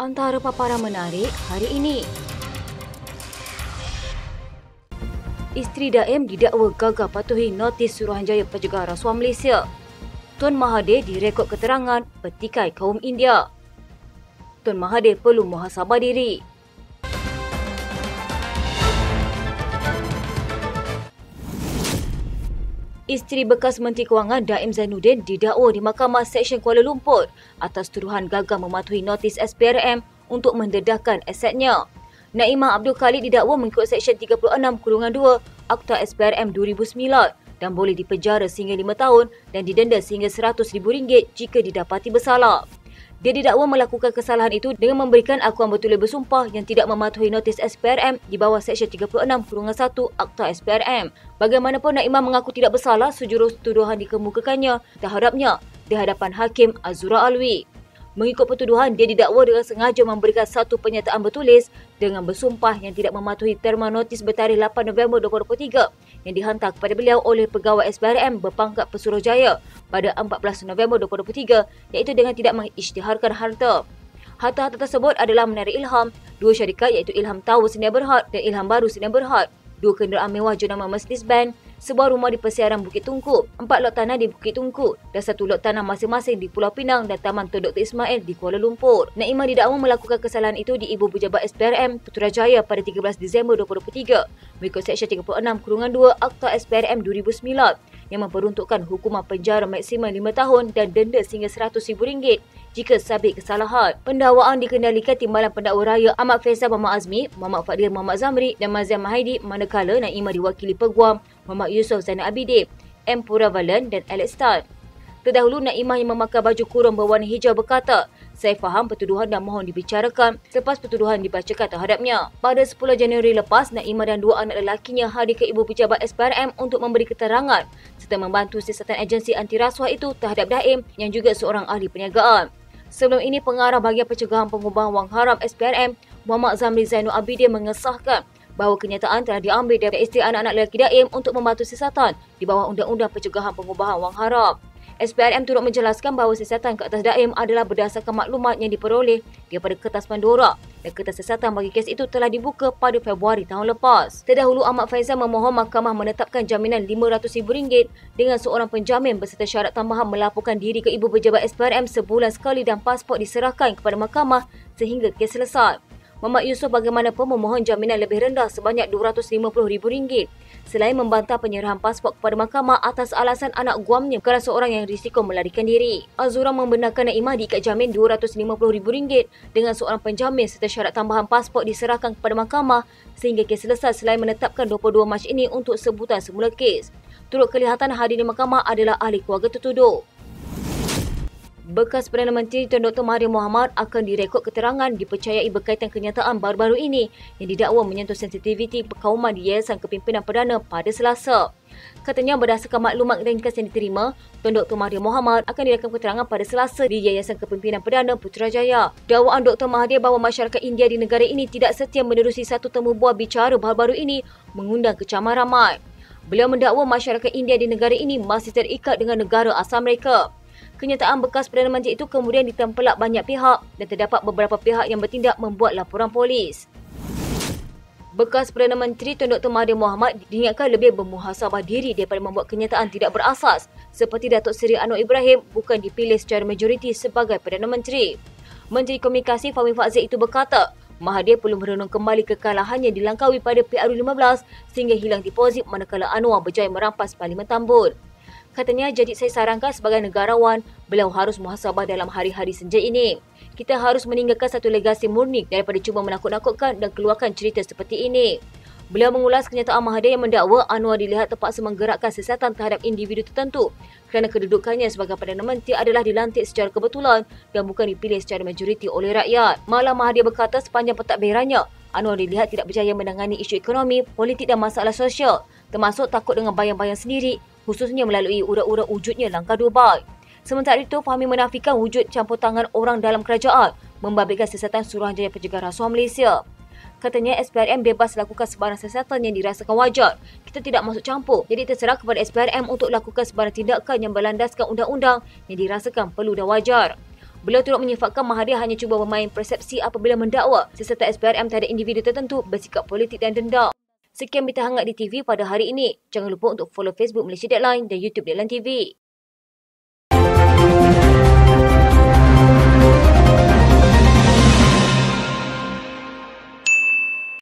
Antara paparan menarik hari ini. Isteri Daim didakwa gagal patuhi notis Suruhanjaya Pencegahan Rasuah Malaysia. Tun Mahathir direkod keterangan petikai kaum India. Tun Mahathir perlu muhasabah diri. Isteri bekas Menteri Kewangan Daim Zainuddin didakwa di Mahkamah Seksyen Kuala Lumpur atas tuduhan gagal mematuhi notis SPRM untuk mendedahkan asetnya. Naimah Abdul Khalid didakwa mengikut Seksyen 36(2) Akta SPRM 2009 dan boleh dipenjara sehingga 5 tahun dan didenda sehingga RM100,000 jika didapati bersalah. Dia didakwa melakukan kesalahan itu dengan memberikan akuan bertulis bersumpah yang tidak mematuhi notis SPRM di bawah Seksyen 36(1) Akta SPRM. Bagaimanapun, Naimah mengaku tidak bersalah sejurus tuduhan dikemukakannya terhadapnya di hadapan Hakim Azura Alwi. Mengikut pertuduhan, dia didakwa dengan sengaja memberikan satu pernyataan bertulis dengan bersumpah yang tidak mematuhi terma notis bertarikh 8 November 2023 yang dihantar kepada beliau oleh pegawai SPRM berpangkat Pesuruhjaya pada 14 November 2023 iaitu dengan tidak mengisytiharkan harta. Harta-harta tersebut adalah menarik ilham, dua syarikat iaitu Ilham Tower Sdn Bhd dan Ilham Baru Sdn Bhd, dua kenderaan mewah jenama Mercedes-Benz, sebuah rumah di persiaran Bukit Tungku, 4 lot tanah di Bukit Tungku dan 1 lot tanah masing-masing di Pulau Pinang dan Taman Tun Dr. Ismail di Kuala Lumpur. Naimah didakwa melakukan kesalahan itu di Ibu Pejabat SPRM Putrajaya pada 13 Disember 2023 mengikut Seksyen 36(2) Akta SPRM 2009 yang memperuntukkan hukuman penjara maksimum 5 tahun dan denda sehingga RM100,000 jika sabit kesalahan. Pendakwaan dikendalikan Timbalan Pendakwa Raya Ahmad Faisal Muhammad Azmi, Muhammad Fadil Muhammad Zamri dan Mazian Mahaidi, manakala Naimah diwakili Peguam Muhammad Yusof Zainal Abidin, M. Puravalan dan Alex Tan. Terdahulu, Naimah yang memakai baju kurung berwarna hijau berkata, "Saya faham pertuduhan dan mohon dibicarakan selepas pertuduhan dibacakan terhadapnya." Pada 10 Januari lepas, Naimah dan dua anak lelakinya hadir ke Ibu Pejabat SPRM untuk memberi keterangan serta membantu siasatan agensi anti rasuah itu terhadap Daim yang juga seorang ahli perniagaan. Sebelum ini, Pengarah Bahagian Pencegahan Pengubahan Wang Haram SPRM, Muhammad Zamri Zainul Abidin mengesahkan bahawa kenyataan telah diambil dari isteri anak-anak lelaki Daim untuk membantu siasatan di bawah Undang-Undang Pencegahan Pengubahan Wang Haram. SPRM turut menjelaskan bahawa siasatan ke atas Daim adalah berdasarkan maklumat yang diperoleh daripada Kertas Pandora dan kertas siasatan bagi kes itu telah dibuka pada Februari tahun lepas. Terdahulu, Ahmad Faizal memohon mahkamah menetapkan jaminan RM500,000 dengan seorang penjamin berserta syarat tambahan melaporkan diri ke Ibu Pejabat SPRM sebulan sekali dan pasport diserahkan kepada mahkamah sehingga kes selesai. Muhammad Yusof bagaimanapun memohon jaminan lebih rendah sebanyak RM250,000 selain membantah penyerahan pasport kepada mahkamah atas alasan anak guamnya bukanlah seorang yang risiko melarikan diri. Azura membenarkan Naimah diikat jamin RM250,000 dengan seorang penjamin serta syarat tambahan pasport diserahkan kepada mahkamah sehingga kes selesai selain menetapkan 22 Mac ini untuk sebutan semula kes. Turut kelihatan hadir di mahkamah adalah ahli keluarga tertuduh. Bekas Perdana Menteri Tun Dr. Mahathir Mohamad akan direkod keterangan dipercayai berkaitan kenyataan baru-baru ini yang didakwa menyentuh sensitiviti perkauman di Yayasan Kepimpinan Perdana pada Selasa. Katanya berdasarkan maklumat ringkas yang diterima, Tun Dr. Mahathir Mohamad akan direkam keterangan pada Selasa di Yayasan Kepimpinan Perdana Putrajaya. Dakwaan Dr. Mahathir bahawa masyarakat India di negara ini tidak setia menerusi satu temu bual bicara baru-baru ini mengundang kecaman ramai. Beliau mendakwa masyarakat India di negara ini masih terikat dengan negara asal mereka. Kenyataan bekas Perdana Menteri itu kemudian ditempelak banyak pihak dan terdapat beberapa pihak yang bertindak membuat laporan polis. Bekas Perdana Menteri Tun Dr. Mahathir Mohamad diingatkan lebih bermuhasabah diri daripada membuat kenyataan tidak berasas seperti Datuk Seri Anwar Ibrahim bukan dipilih secara majoriti sebagai Perdana Menteri. Menteri Komunikasi Fahmi Fadzil itu berkata, Mahathir perlu merenung kembali kekalahan yang dilangkaui pada PRU15 sehingga hilang deposit manakala Anwar berjaya merampas Parlimen Tambun. Katanya, jadi saya sarankan sebagai negarawan, beliau harus muhasabah dalam hari-hari senja ini. Kita harus meninggalkan satu legasi murni daripada cuba menakut-nakutkan dan keluarkan cerita seperti ini. Beliau mengulas kenyataan Mahathir yang mendakwa Anwar dilihat terpaksa menggerakkan siasatan terhadap individu tertentu kerana kedudukannya sebagai Perdana Menteri adalah dilantik secara kebetulan dan bukan dipilih secara majoriti oleh rakyat. Malah Mahathir berkata sepanjang pentadbirannya, Anwar dilihat tidak berjaya menangani isu ekonomi, politik dan masalah sosial, termasuk takut dengan bayang-bayang sendiri, khususnya melalui urat-urat wujudnya langkah Dubai. Sementara itu, Fahmi menafikan wujud campur tangan orang dalam kerajaan membabitkan siasatan Suruhanjaya Pencegahan Rasuah Malaysia. Katanya SPRM bebas lakukan sebarang siasatan yang dirasakan wajar. Kita tidak masuk campur. Jadi terserah kepada SPRM untuk lakukan sebarang tindakan yang berlandaskan undang-undang yang dirasakan perlu dan wajar. Beliau turut menyifatkan Mahathir hanya cuba bermain persepsi apabila mendakwa serta SPRM terhadap individu tertentu bersikap politik dan dendam. Sekian berita hangat di TV pada hari ini. Jangan lupa untuk follow Facebook Malaysia Deadline dan YouTube Deadline TV.